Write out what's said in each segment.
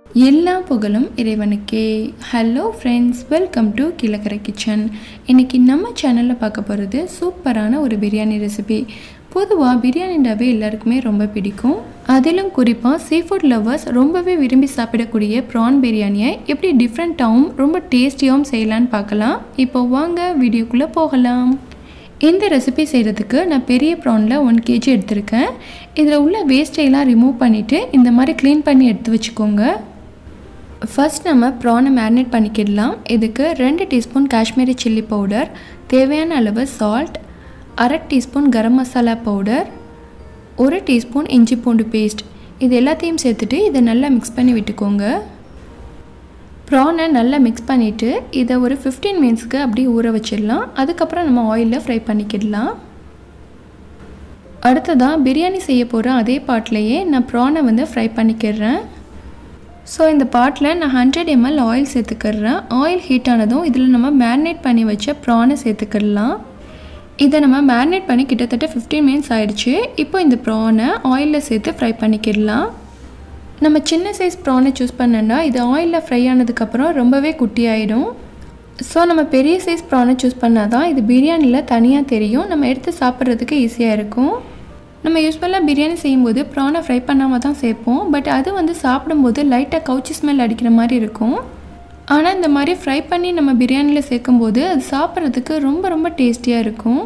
எல்லா புகழும் இறைவனுக்கே. Hello friends, welcome to Kilakarai kitchen. இன்றைக்கி நம்ம சேனலில் பார்க்க போகிறது சூப்பரான ஒரு பிரியாணி ரெசிபி. பொதுவாக பிரியாணிண்டாவே எல்லாருக்குமே ரொம்ப பிடிக்கும். அதிலும் குறிப்பாக சீஃபுட் லவ்வர்ஸ் ரொம்பவே விரும்பி சாப்பிடக்கூடிய ப்ரான் பிரியாணியை எப்படி டிஃப்ரெண்ட்டாகவும் ரொம்ப டேஸ்டியாகவும் செய்யலான்னு பார்க்கலாம். இப்போ வாங்க வீடியோக்குள்ளே போகலாம். இந்த ரெசிபி செய்கிறதுக்கு நான் பெரிய ப்ரானில் 1 kg எடுத்திருக்கேன். இதில் உள்ள வேஸ்ட்டையெல்லாம் ரிமூவ் பண்ணிவிட்டு இந்த மாதிரி க்ளீன் பண்ணி எடுத்து வச்சுக்கோங்க. ஃபர்ஸ்ட் நம்ம ப்ரானை மேரினேட் பண்ணிக்கிடலாம். இதுக்கு 2 டீஸ்பூன் காஷ்மீரி சில்லி பவுடர், தேவையான அளவு salt, 1/2 teaspoon garam masala powder, 1 teaspoon இஞ்சி பூண்டு பேஸ்ட், இது எல்லாத்தையும் சேர்த்துட்டு இதை நல்லா மிக்ஸ் பண்ணி விட்டுக்கோங்க. ப்ரானை நல்லா மிக்ஸ் பண்ணிவிட்டு இதை ஒரு 15 மினிட்ஸ்க்கு அப்படியே ஊற வச்சிடலாம். அதுக்கப்புறம் நம்ம ஆயிலில் ஃப்ரை பண்ணிக்கிடலாம். அடுத்ததான் பிரியாணி செய்ய போகிற அதே பாட்லேயே நான் ப்ரானை ஃப்ரை பண்ணிக்கிறேன். ஸோ இந்த பாட்டில் நான் 100 ml ஆயில் சேர்த்துக்கிறேன். ஆயில் ஹீட் ஆனதும் இதில் நம்ம மேரினேட் பண்ணி வச்ச ப்ரானை சேர்த்துக்கிடலாம். இதை நம்ம மேரினேட் பண்ணி கிட்டத்தட்ட 15 மினிட்ஸ் ஆகிடுச்சு. இப்போ இந்த ப்ரானை ஆயிலில் சேர்த்து ஃப்ரை பண்ணிக்கிடலாம். நம்ம சின்ன சைஸ் ப்ரானை சூஸ் பண்ணோன்னா இது ஆயிலில் ஃப்ரை ஆனதுக்கப்புறம் ரொம்பவே குட்டி ஆகிடும். ஸோ நம்ம பெரிய சைஸ் ப்ரானை சூஸ் பண்ணால் தான் இது பிரியாணியில் தனியாக தெரியும், நம்ம எடுத்து சாப்பிட்றதுக்கு ஈஸியாக இருக்கும். நம்ம யூஸ்வலாக பிரியாணி செய்யும்போது ப்ரானை ஃப்ரை பண்ணாமல் தான் சேர்ப்போம். பட் அது சாப்பிடும்போது லைட்டாக கவுச்சி ஸ்மெல் அடிக்கிற மாதிரி இருக்கும். ஆனால் இந்த மாதிரி ஃப்ரை பண்ணி நம்ம பிரியாணியில் சேர்க்கும்போது அது சாப்பிட்றதுக்கு ரொம்ப ரொம்ப டேஸ்டியாக இருக்கும்.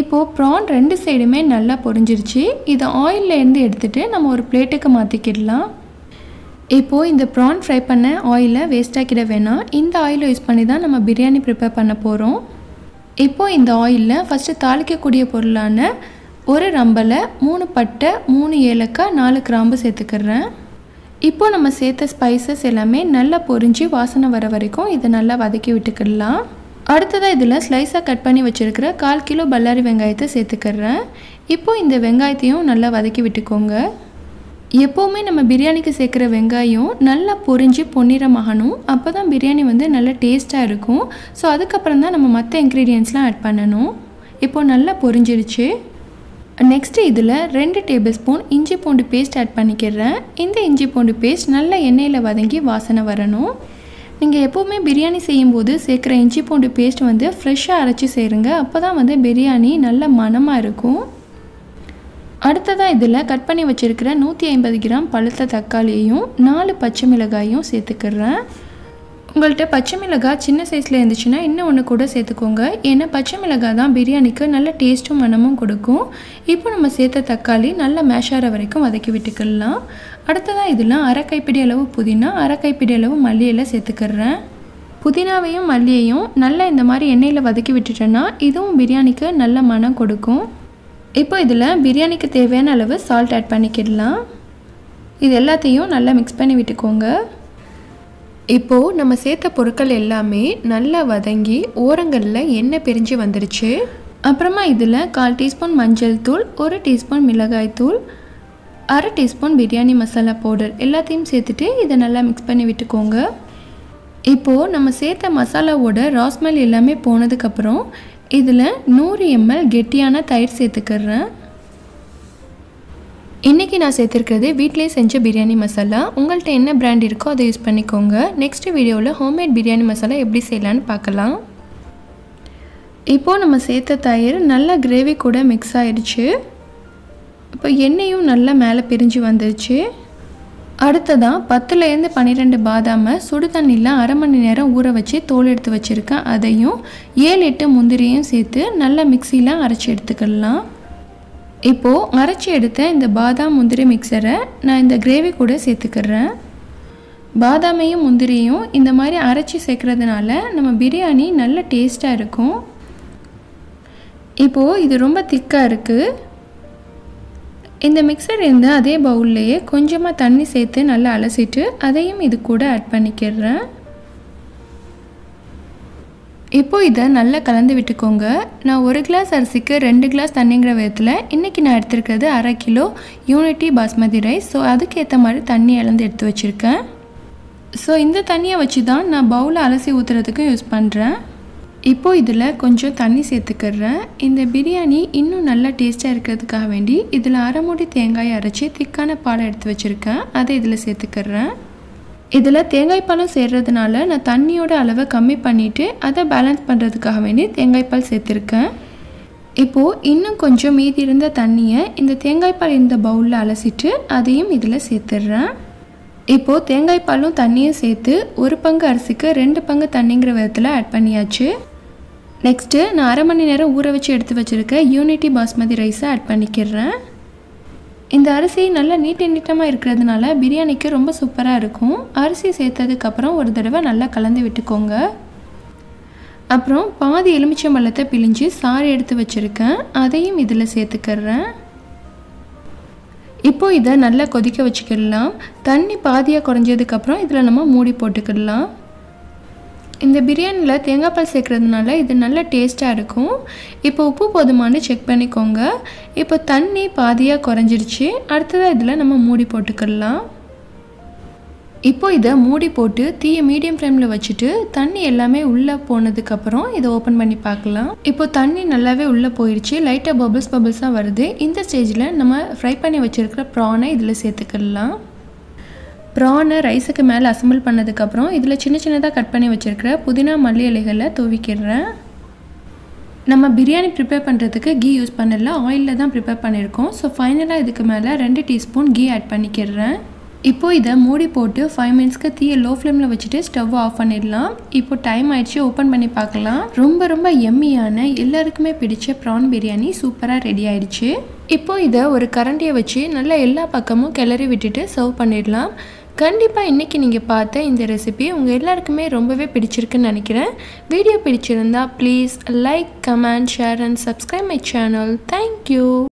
இப்போது ப்ரான் 2 சைடுமே நல்லா பொரிஞ்சிருச்சு. இதை ஆயிலேருந்து எடுத்துகிட்டு நம்ம ஒரு பிளேட்டுக்கு மாற்றிக்கிடலாம். இப்போது இந்த ப்ரான் ஃப்ரை பண்ண ஆயிலை வேஸ்ட் ஆக்கிட வேணாம். இந்த ஆயிலை யூஸ் பண்ணி தான் நம்ம பிரியாணி ப்ரிப்பேர் பண்ண போகிறோம். இப்போது இந்த ஆயிலில் ஃபஸ்ட்டு தாளிக்கக்கூடிய பொருளான 1 ரம்பலை, 3 பட்டை, 3 ஏலக்காய், 4 கிராம்பு சேர்த்துக்கிறேன். இப்போது நம்ம சேர்த்த ஸ்பைசஸ் எல்லாமே நல்லா பொரிஞ்சு வாசனை வர வரைக்கும் இதை நல்லா வதக்கி விட்டுக்கிடலாம். அடுத்ததாக இதில் ஸ்லைஸாக கட் பண்ணி வச்சுருக்கிற 1/4 கிலோ பல்லாரி வெங்காயத்தை சேர்த்துக்கிறேன். இப்போது இந்த வெங்காயத்தையும் நல்லா வதக்கி விட்டுக்கோங்க. எப்போவுமே நம்ம பிரியாணிக்கு சேர்க்குற வெங்காயம் நல்லா பொரிஞ்சு பொன்னிறமாகணும். அப்போ தான் பிரியாணி நல்லா டேஸ்ட்டாக இருக்கும். ஸோ அதுக்கப்புறம் தான் நம்ம மற்ற இன்க்ரீடியன்ட்ஸ்லாம் ஆட் பண்ணணும். இப்போது நல்லா பொரிஞ்சிருச்சு. நெக்ஸ்ட்டு இதில் 2 டேபிள் ஸ்பூன் இஞ்சி பூண்டு பேஸ்ட் ஆட் பண்ணிக்கிறேன். இந்த இஞ்சி பூண்டு பேஸ்ட் நல்லா எண்ணெயில் வதங்கி வாசனை வரணும். நீங்கள் எப்போவுமே பிரியாணி செய்யும்போது சேர்க்குற இஞ்சி பூண்டு பேஸ்ட் ஃப்ரெஷ்ஷாக அரைச்சி சேருங்க. அப்போ தான் பிரியாணி நல்ல மணமாக இருக்கும். அடுத்ததாக இதில் கட் பண்ணி வச்சுருக்கிற 150 கிராம் பழுத்த தக்காளியையும் 4 பச்சை மிளகாயும் சேர்த்துக்கிறேன். உங்கள்கிட்ட பச்சை மிளகாய் சின்ன சைஸில் இருந்துச்சுன்னா இன்னும் ஒன்று கூட சேர்த்துக்கோங்க. ஏன்னா பச்சை மிளகாய் தான் பிரியாணிக்கு நல்ல டேஸ்ட்டும் மணமும் கொடுக்கும். இப்போ நம்ம சேர்த்த தக்காளி நல்லா மேஷ் ஆகிற வரைக்கும் வதக்கி விட்டுக்கலாம். அடுத்ததாக இதில் 1/2 கைப்பிடி அளவு புதினா, 1/2 கைப்பிடி அளவு மல்லியில் சேர்த்துக்கிறேன். புதினாவையும் மல்லியையும் நல்லா இந்த மாதிரி எண்ணெயில் வதக்கி விட்டுட்டோன்னா இதுவும் பிரியாணிக்கு நல்ல மணம் கொடுக்கும். இப்போ இதில் பிரியாணிக்கு தேவையான அளவு சால்ட் ஆட் பண்ணிக்கிடலாம். இது எல்லாத்தையும் நல்லா மிக்ஸ் பண்ணி விட்டுக்கோங்க. இப்போது நம்ம சேர்த்த பொருட்கள் எல்லாமே நல்லா வதங்கி ஓரங்களில் எண்ணெய் பிரிஞ்சு வந்துடுச்சு. அப்புறமா இதில் 1/4 டீஸ்பூன் மஞ்சள் தூள், 1 டீஸ்பூன் மிளகாய் தூள், 1/2 டீஸ்பூன் பிரியாணி மசாலா பவுடர் எல்லாத்தையும் சேர்த்துட்டு இதை நல்லா மிக்ஸ் பண்ணி விட்டுக்கோங்க. இப்போது நம்ம சேர்த்த மசாலாவோட ராஸ்மெல் எல்லாமே போனதுக்கப்புறம் இதில் 100 ml கெட்டியான தயிர் சேர்த்துக்கிறேன். இன்றைக்கி நான் சேர்த்துருக்கிறது வீட்டிலே செஞ்ச பிரியாணி மசாலா. உங்கள்கிட்ட என்ன பிராண்ட் இருக்கோ அதை யூஸ் பண்ணிக்கோங்க. நெக்ஸ்ட் வீடியோவில் ஹோம்மேட் பிரியாணி மசாலா எப்படி செய்யலான்னு பார்க்கலாம். இப்போது நம்ம சேர்த்த தயிர் நல்லா கிரேவி கூட மிக்ஸ் ஆகிடுச்சு. இப்போ எண்ணெயும் நல்லா மேலே பிரிஞ்சு வந்துடுச்சு. அடுத்ததாக 10லேருந்து 12 பாதாமை சுடு தண்ணியில் 1/2 மணி நேரம் ஊற வச்சு தோல் எடுத்து வச்சுருக்கேன். அதையும் 7-8 முந்திரியும் சேர்த்து நல்லா மிக்சியில் அரைச்சி எடுத்துக்கலாம். இப்போது அரைச்சி எடுத்த இந்த பாதாம் முந்திரி மிக்சரை நான் இந்த கிரேவி கூட சேர்த்துக்கிறேன். பாதாமையும் முந்திரியும் இந்த மாதிரி அரைச்சி சேர்க்குறதுனால நம்ம பிரியாணி நல்ல டேஸ்ட்டாக இருக்கும். இப்போது இது ரொம்ப திக்காக இருக்குது. இந்த மிக்சர் இருந்து அதே பவுல்லையே கொஞ்சமாக தண்ணி சேர்த்து நல்லா அலசிட்டு அதையும் இது கூட ஆட் பண்ணிக்கிறேன். இப்போது இதை நல்லா கலந்து விட்டுக்கோங்க. நான் 1 கிளாஸ் அரிசிக்கு 2 கிளாஸ் தண்ணிங்கிற விதத்தில் இன்றைக்கி நான் எடுத்துருக்கிறது 1/2 kilo unity basmati rice. So அதுக்கேற்ற மாதிரி தண்ணி இழந்து எடுத்து வச்சுருக்கேன். ஸோ இந்த தண்ணியை வச்சு தான் நான் பவுலை அலசி ஊற்றுறதுக்கும் யூஸ் பண்ணுறேன். இப்போது இதில் கொஞ்சம் தண்ணி சேர்த்துக்கிறேன். இந்த பிரியாணி இன்னும் நல்லா டேஸ்ட்டாக இருக்கிறதுக்காக வேண்டி இதில் 1/2 மூடி தேங்காயை அரைச்சி திக்கான பாலை எடுத்து வச்சுருக்கேன். அதை இதில் சேர்த்துக்கிறேன். இதில் தேங்காய் பாலும் சேர்றதுனால நான் தண்ணியோட அளவை கம்மி பண்ணிவிட்டு அதை பேலன்ஸ் பண்ணுறதுக்காக வேண்டி தேங்காய் பால் சேர்த்துருக்கேன். இப்போது இன்னும் கொஞ்சம் மீதி இருந்த தண்ணியை இந்த தேங்காய் பால் இந்த பவுலில் அலசிட்டு அதையும் இதில் சேர்த்துடுறேன். இப்போது தேங்காய் பாலும் தண்ணியும் சேர்த்து 1 பங்கு அரிசிக்கு 2 பங்கு தண்ணிங்கிற விதத்தில் ஆட் பண்ணியாச்சு. நெக்ஸ்ட்டு நான் அரை மணி நேரம் ஊற வச்சு எடுத்து வச்சுருக்க யூனிட்டி பாஸ்மதி ரைஸை ஆட் பண்ணிக்கிறேன். இந்த அரிசி நல்லா நீட்டமாக இருக்கிறதுனால பிரியாணிக்கு ரொம்ப சூப்பராக இருக்கும். அரிசி சேர்த்ததுக்கப்புறம் ஒரு தடவை நல்லா கலந்து விட்டுக்கோங்க. அப்புறம் பாதி எலுமிச்சம்பழத்தை பிழிஞ்சு சாறு எடுத்து வச்சுருக்கேன், அதையும் இதில் சேர்த்துக்கிறேன். இப்போது இதை நல்லா கொதிக்க வச்சுக்கிடலாம். தண்ணி பாதியாக குறைஞ்சதுக்கப்புறம் இதில் நம்ம மூடி போட்டுக்கிடலாம். இந்த பிரியாணியில் தேங்காய் பால் சேர்க்குறதுனால இது நல்ல டேஸ்ட்டாக இருக்கும். இப்போ உப்பு போதுமானு செக் பண்ணிக்கோங்க. இப்போ தண்ணி பாதியாக குறைஞ்சிருச்சு. அடுத்ததாக இதில் நம்ம மூடி போட்டுக்கிடலாம். இப்போ இதை மூடி போட்டு தீயை மீடியம் ஃப்ளேமில் வச்சுட்டு தண்ணி எல்லாமே உள்ளே போனதுக்கப்புறம் இதை ஓப்பன் பண்ணி பார்க்கலாம். இப்போ தண்ணி நல்லாவே உள்ளே போயிடுச்சு. லைட்டாக பபிள்ஸாக வருது. இந்த ஸ்டேஜில் நம்ம ஃப்ரை பண்ணி வச்சுருக்கிற ப்ரானை இதில் சேர்த்துக்கிடலாம். ப்ரானை ரைஸுக்கு மேலே அசம்பிள் பண்ணதுக்கப்புறம் இதில் சின்னதாக கட் பண்ணி வச்சுருக்கிற புதினா மல்லி இலைகளை தூவிக்கிறேன். நம்ம பிரியாணி ப்ரிப்பேர் பண்ணுறதுக்கு கீ யூஸ் பண்ணல, ஆயிலில் தான் ப்ரிப்பேர் பண்ணியிருக்கோம். ஸோ ஃபைனலாக இதுக்கு மேலே 2 டீஸ்பூன் கீ ஆட் பண்ணிக்கிறேன். இப்போது இதை மூடி போட்டு 5 மினிட்ஸ்க்கு தீயை லோ ஃப்ளேமில் வச்சுட்டு ஸ்டவ் ஆஃப் பண்ணிடலாம். இப்போ டைம் ஆயிடுச்சு, ஓப்பன் பண்ணி பார்க்கலாம். ரொம்ப எம்மியான எல்லாருக்குமே பிடிச்ச ப்ரான் பிரியாணி சூப்பராக ரெடி ஆயிடுச்சு. இப்போது இதை ஒரு கரண்டியை வச்சு நல்லா எல்லா பக்கமும் கிளறி விட்டுட்டு சர்வ் பண்ணிடலாம். கண்டிப்பாக இன்றைக்கி நீங்கள் பார்த்த இந்த ரெசிபி உங்கள் எல்லாருக்குமே ரொம்பவே பிடிச்சிருக்குன்னு நினைக்கிறேன். வீடியோ பிடிச்சிருந்தா please like, comment, share and subscribe my channel. Thank you.